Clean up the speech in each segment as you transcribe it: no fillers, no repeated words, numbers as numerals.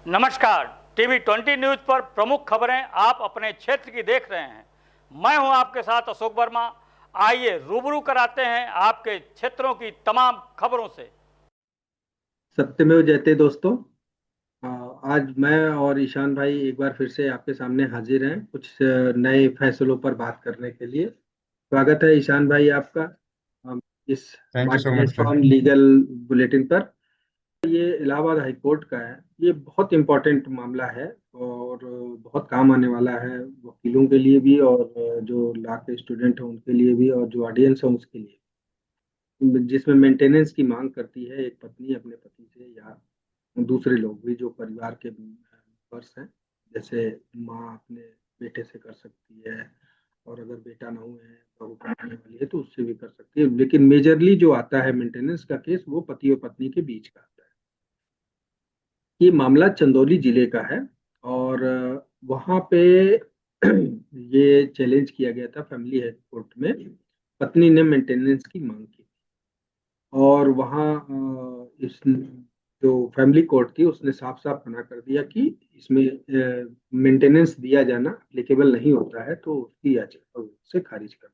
नमस्कार। TV 20 news पर प्रमुख खबरें आप अपने क्षेत्र की देख रहे हैं। मैं हूं आपके साथ अशोक वर्मा। आइए रूबरू कराते हैं आपके क्षेत्रों की तमाम खबरों से। सत्यमेव जयते दोस्तों। आज मैं और ईशान भाई एक बार फिर से आपके सामने हाजिर हैं कुछ नए फैसलों पर बात करने के लिए। स्वागत है ईशान भाई आपका इस thank my you so much sir. Platform legal bulletin पर। ये इलाहाबाद हाई कोर्ट का है। ये बहुत इम्पोर्टेंट मामला है और बहुत काम आने वाला है वकीलों के लिए भी, और जो लॉ के स्टूडेंट हैं उनके लिए भी, और जो ऑडियंस है उसके लिए, जिसमें मेंटेनेंस की मांग करती है एक पत्नी अपने पति से, या दूसरे लोग भी जो परिवार के मेंबर्स हैं। जैसे माँ अपने बेटे से कर सकती है, और अगर बेटा ना हुए हैं, बहू पढ़ने वाली है तो उससे भी कर सकती है, लेकिन मेजरली जो आता है मेंटेनेंस का केस वो पति और पत्नी के बीच का आता है। ये मामला चंदौली जिले का है, और वहाँ पे ये चैलेंज किया गया था फैमिली कोर्ट में। पत्नी ने मेंटेनेंस की मांग की, और वहाँ इस जो फैमिली कोर्ट थी उसने साफ साफ मना कर दिया कि इसमें मेंटेनेंस दिया जाना एप्लीकेबल नहीं होता है, तो उसकी याचिका से खारिज कर दी।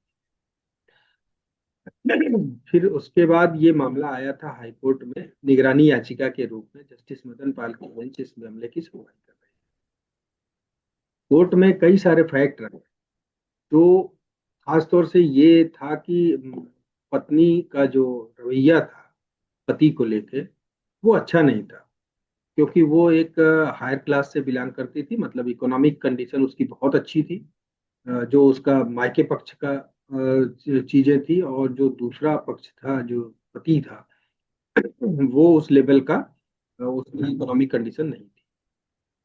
फिर उसके बाद ये मामला आया था हाई कोर्ट में निगरानी याचिका के रूप में। जस्टिस मदन पाल की बेंच इस मामले की सुनवाई कर रही है। कोर्ट में कई सारे फैक्ट रखे, तो खासतौर से ये था कि पत्नी का जो रवैया था पति को लेके वो अच्छा नहीं था, क्योंकि वो एक हायर क्लास से बिलोंग करती थी, मतलब इकोनॉमिक कंडीशन उसकी बहुत अच्छी थी। जो उसका मायके पक्ष का चीजें थी, और जो दूसरा पक्ष था जो पति था वो उस लेवल का उसकी इकोनॉमिक कंडीशन नहीं थी।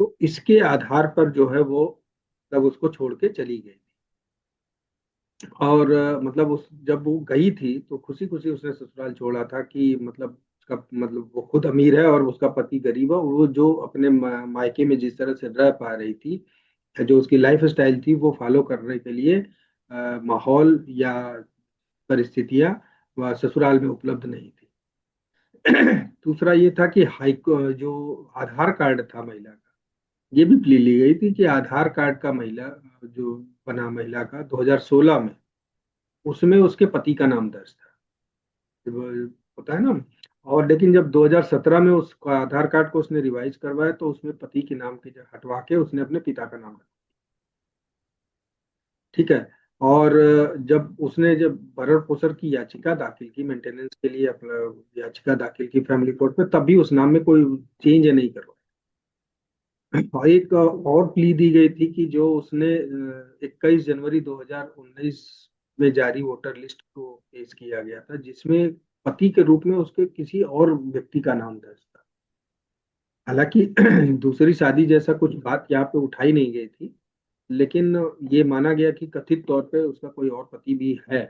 तो इसके आधार पर जो है वो तब उसको छोड़ के चली गई। और मतलब उस जब वो गई थी तो खुशी खुशी उसने ससुराल छोड़ा था कि मतलब उसका मतलब वो खुद अमीर है और उसका पति गरीब है। वो जो अपने मायके में जिस तरह से रह पा रही थी, जो उसकी लाइफ स्टाइल थी वो फॉलो करने के लिए माहौल या परिस्थितियां वह ससुराल में उपलब्ध नहीं थी। दूसरा ये था कि जो आधार कार्ड था महिला का, ये भी प्ली ली गई थी कि आधार कार्ड का महिला जो बना महिला का 2016 में, उसमें उसके पति का नाम दर्ज था। जब होता है ना। और लेकिन जब 2017 में उसका आधार कार्ड को उसने रिवाइज करवाया तो उसमें पति के नाम के जगह हटवा के उसने अपने पिता का नाम रखा। ठीक है। और जब भरण पोषण की याचिका दाखिल की मेंटेनेंस के लिए, अपना याचिका दाखिल की फैमिली कोर्ट में, तब भी उस नाम में कोई चेंज नहीं करवाया। और एक और प्ली दी गई थी कि जो उसने 21 जनवरी 2019 में जारी वोटर लिस्ट को पेश किया गया था, जिसमें पति के रूप में उसके किसी और व्यक्ति का नाम दर्ज था। हालांकि दूसरी शादी जैसा कुछ बात यहाँ पे उठाई नहीं गई थी, लेकिन ये माना गया कि कथित तौर पे उसका कोई और पति भी है।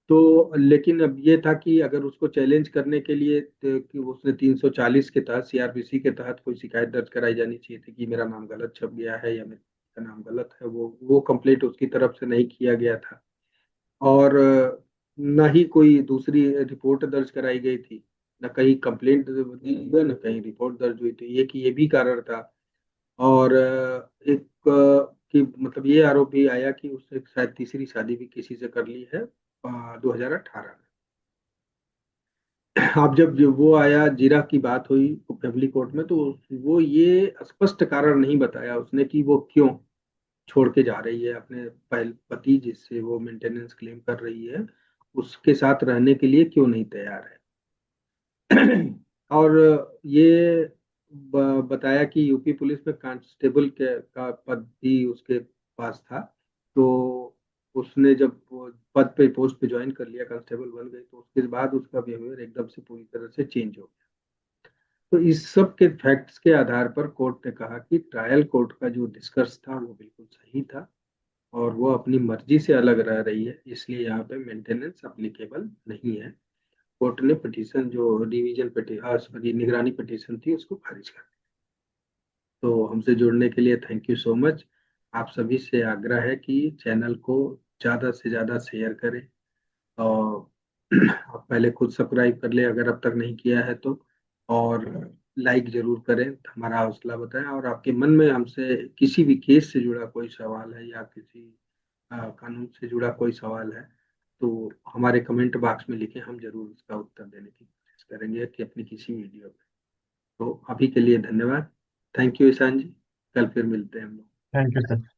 तो लेकिन अब ये था कि अगर उसको चैलेंज करने के लिए कि उसने 340 के तहत, सीआरपीसी के तहत कोई शिकायत दर्ज कराई जानी चाहिए थी कि मेरा नाम गलत छप गया है या मेरा नाम गलत है। वो कंप्लेंट उसकी तरफ से नहीं किया गया था, और न ही कोई दूसरी रिपोर्ट दर्ज कराई गई थी, न कहीं कंप्लेंट दी गई, न कहीं रिपोर्ट दर्ज हुई थी। ये भी कारण था। और एक कि मतलब ये आरोप भी आया कि उसने शायद तीसरी शादी भी किसी से कर ली है 2018 में। अब जब वो आया, जीरा की बात हुई फैमिली कोर्ट में, तो वो ये स्पष्ट कारण नहीं बताया उसने कि वो क्यों छोड़ के जा रही है अपने पहले पति जिससे वो मेंटेनेंस क्लेम कर रही है, उसके साथ रहने के लिए क्यों नहीं तैयार है। और ये बताया कि यूपी पुलिस में कांस्टेबल का पद भी उसके पास था। तो उसने जब वो पद पे पोस्ट पे ज्वाइन कर लिया, कांस्टेबल बन गई, तो उसके बाद उसका बिहेवियर एकदम से पूरी तरह से चेंज हो गया। तो इस सब के फैक्ट्स के आधार पर कोर्ट ने कहा कि ट्रायल कोर्ट का जो डिस्कस था वो बिल्कुल सही था, और वो अपनी मर्जी से अलग रह रही है, इसलिए यहाँ पे मेंटेनेंस अप्लीकेबल नहीं है। कोर्ट ने पिटीशन जो डिवीजन पिटीशन निगरानी पिटीशन थी उसको खारिज कर दिया। तो हमसे जुड़ने के लिए थैंक यू सो मच। आप सभी से आग्रह है कि चैनल को ज़्यादा से ज़्यादा शेयर करें, और आप पहले खुद सब्सक्राइब कर ले अगर अब तक नहीं किया है तो। और लाइक जरूर करें, हमारा हौसला बताएं, और आपके मन में हमसे किसी भी केस से जुड़ा कोई सवाल है या किसी कानून से जुड़ा कोई सवाल है तो हमारे कमेंट बॉक्स में लिखें, हम जरूर उसका उत्तर देने की कोशिश करेंगे कि अपनी किसी वीडियो में। तो अभी के लिए धन्यवाद। थैंक यू ईशान जी, कल फिर मिलते हैं हम लोग। Thank you sir.